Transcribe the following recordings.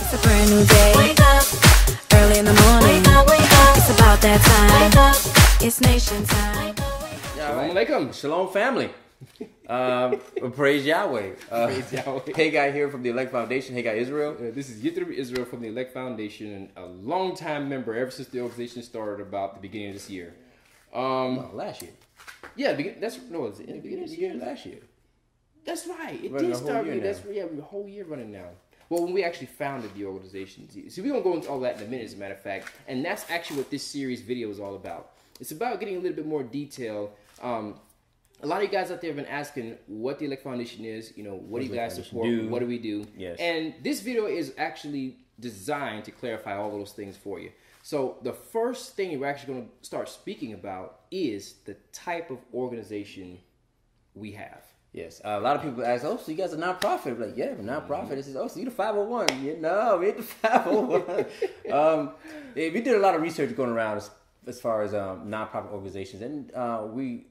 It's a brand new day. Wake up. Early in the morning. Wake up. It's about that time. Wake up. It's nation time. Shalom alaikum. Shalom family. Praise Yahweh. Praise Yahweh. Hey guy here from the Elect Foundation. Hey guy Israel. This is Yithrib Israel from the Elect Foundation, and a long-time member ever since the organization started about the beginning of this year. Last year. Yeah, that's no, was it in the beginning of this year? Last year. That's right. It Running did a whole start. year That's now. yeah, we're a whole year running now. Well, when we actually founded the organization, see, we're gonna go into all that in a minute, as a matter of fact, and that's actually what this series video is all about. It's about getting a little bit more detail. A lot of you guys out there have been asking what the Elect Foundation is. You know, what do you guys support? What do we do? Yes. And this video is actually designed to clarify all of those things for you. So the first thing we're actually going to start speaking about is the type of organization we have. Yes. A lot of people ask, oh, so you guys are nonprofit? I'm like, yeah, we're nonprofit. It says, oh, so you're the 501. Yeah, no, we ain't the 501. We did a lot of research going around as far as nonprofit organizations, and we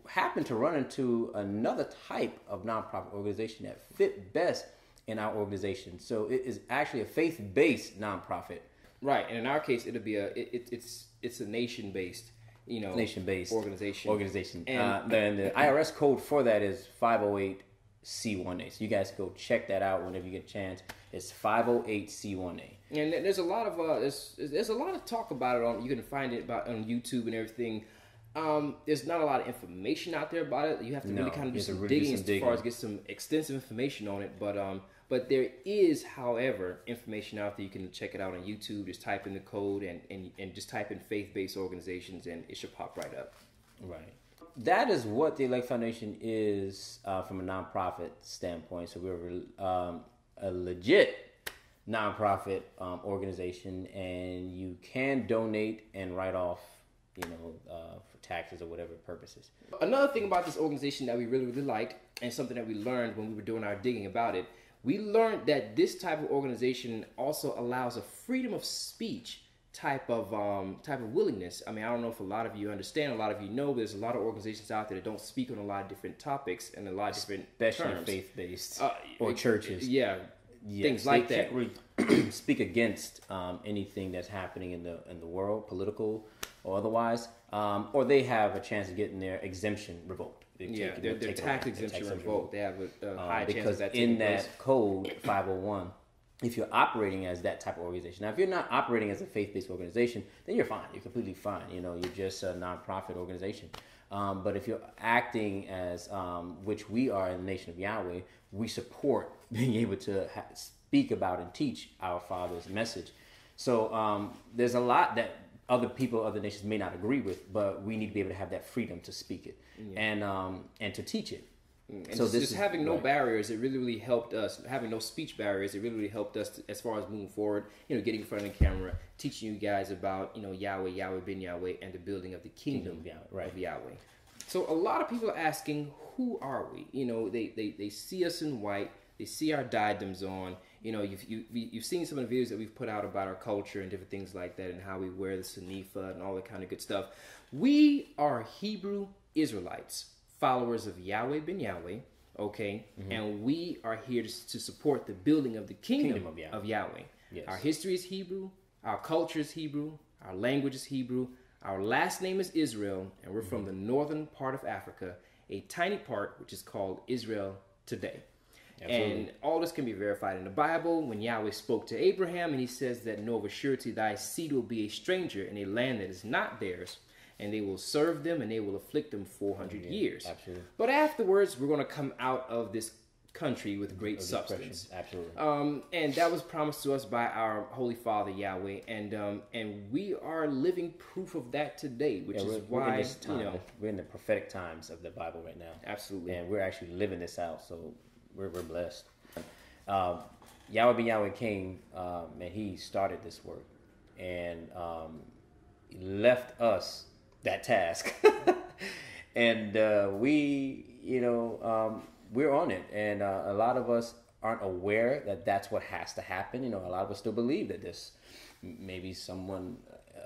happened to run into another type of nonprofit organization that fit best in our organization. So it is actually a faith-based nonprofit. Right, and in our case, it'll be it's a nation-based, Nation-based organization. And the IRS code for that is 508C1A. So you guys go check that out whenever you get a chance. It's 508C1A. And there's a lot of there's a lot of talk about it you can find it on YouTube and everything. There's not a lot of information out there about it. You have to really kind of do some digging as far as get some extensive information on it. But there is, however, information out there. You can check it out on YouTube. Just type in the code and just type in faith-based organizations, and it should pop right up. Right. That is what the Elect Foundation is from a nonprofit standpoint. So we're a legit nonprofit organization, and you can donate and write off, for taxes or whatever purposes. Another thing about this organization that we really, really liked, and something that we learned when we were doing our digging about it, we learned that this type of organization also allows a freedom of speech type of willingness. I mean, I don't know if a lot of you understand, a lot of you know, there's a lot of organizations out there that don't speak on a lot of different topics and a lot of different Especially terms. faith-based or churches. Yeah, yes, things like they that. Can't really speak against anything that's happening in the world, political or otherwise, or they have a chance of getting their exemption revoked. Their tax exemption revoked. They have a high chance of that in taking that place. code 501, if you're operating as that type of organization. Now, if you're not operating as a faith-based organization, then you're fine. You're completely fine. You're just a nonprofit organization. But if you're acting as, which we are in the Nation of Yahweh, we support being able to speak about and teach our Father's message. So there's a lot that other people, other nations may not agree with, but we need to be able to have that freedom to speak it and to teach it. And so just having no barriers, it really, really helped us. Having no speech barriers, it really, really helped us as far as moving forward. Getting in front of the camera, teaching you guys about Yahweh, Yahweh ben Yahweh, and the building of the kingdom of Yahweh. So a lot of people are asking, who are we? They see us in white, they see our diadems on. You've seen some of the videos that we've put out about our culture and different things like that, and how we wear the Sanifa and all that kind of good stuff. We are Hebrew Israelites, followers of Yahweh ben Yahweh, okay? Mm-hmm. And we are here to support the building of the kingdom of Yahweh. Yes. Our history is Hebrew, our culture is Hebrew, our language is Hebrew, our last name is Israel, and we're from the northern part of Africa, a tiny part which is called Israel today. Absolutely. And all this can be verified in the Bible when Yahweh spoke to Abraham, and he says that, "Know of a surety thy seed will be a stranger in a land that is not theirs, and they will serve them, and they will afflict them 400 years." Absolutely. But afterwards, we're going to come out of this country with great substance. Absolutely. And that was promised to us by our Holy Father Yahweh, and we are living proof of that today, which is why we're in this time, we're in the prophetic times of the Bible right now. Absolutely. And we're actually living this out, so we're blessed. Yahweh ben Yahweh came, and he started this work, and he left us that task, and we're on it, and a lot of us aren't aware that that's what has to happen. A lot of us still believe that this maybe someone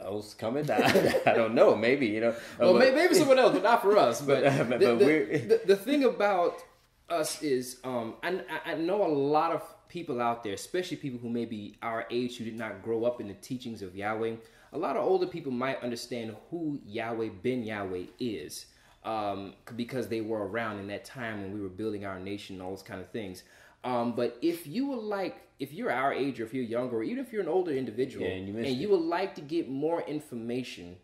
else coming. I don't know. Maybe Well, maybe someone else, but not for us. But the thing about us is I know a lot of people out there, especially people who may be our age who did not grow up in the teachings of Yahweh. A lot of older people might understand who Yahweh ben Yahweh is, because they were around in that time when we were building our nation and all those kind of things. But if you're our age, or if you're younger, or even if you're an older individual, and you would like to get more information,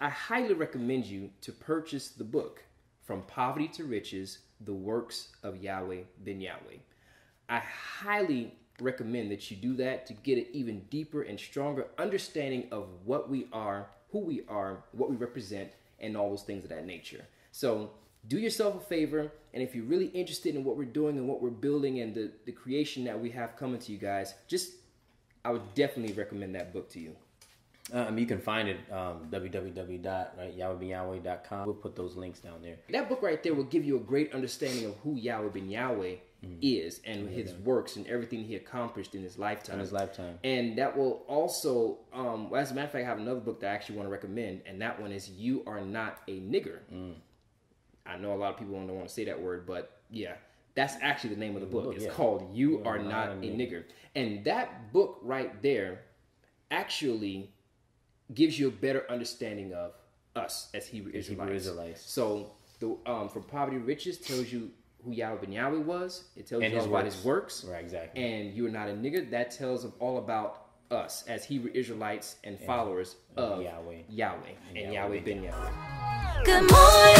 I highly recommend you to purchase the book, From Poverty to Riches, The Works of Yahweh ben Yahweh. I highly recommend that you do that to get an even deeper and stronger understanding of what we are, who we are, what we represent, and all those things of that nature. So do yourself a favor, and if you're really interested in what we're doing and what we're building and the creation that we have coming to you guys, I would definitely recommend that book to you. You can find it www.yahwehbenyahweh.com. We'll put those links down there. That book right there will give you a great understanding of who Yahweh ben Yahweh is, and his works and everything he accomplished in his lifetime. And that will also, as a matter of fact, I have another book that I actually want to recommend, and that one is You Are Not a Nigger. I know a lot of people don't want to say that word, but yeah, that's actually the name of the book. It's called You Are Not a Nigger. And that book right there actually gives you a better understanding of us as Hebrew Israelites. So From Poverty to Riches tells you who Yahweh ben Yahweh was. It tells you all about his works. Right, exactly. And You Are Not a Nigger, that tells all about us as Hebrew Israelites and followers of Yahweh and Yahweh ben Yahweh. Good morning.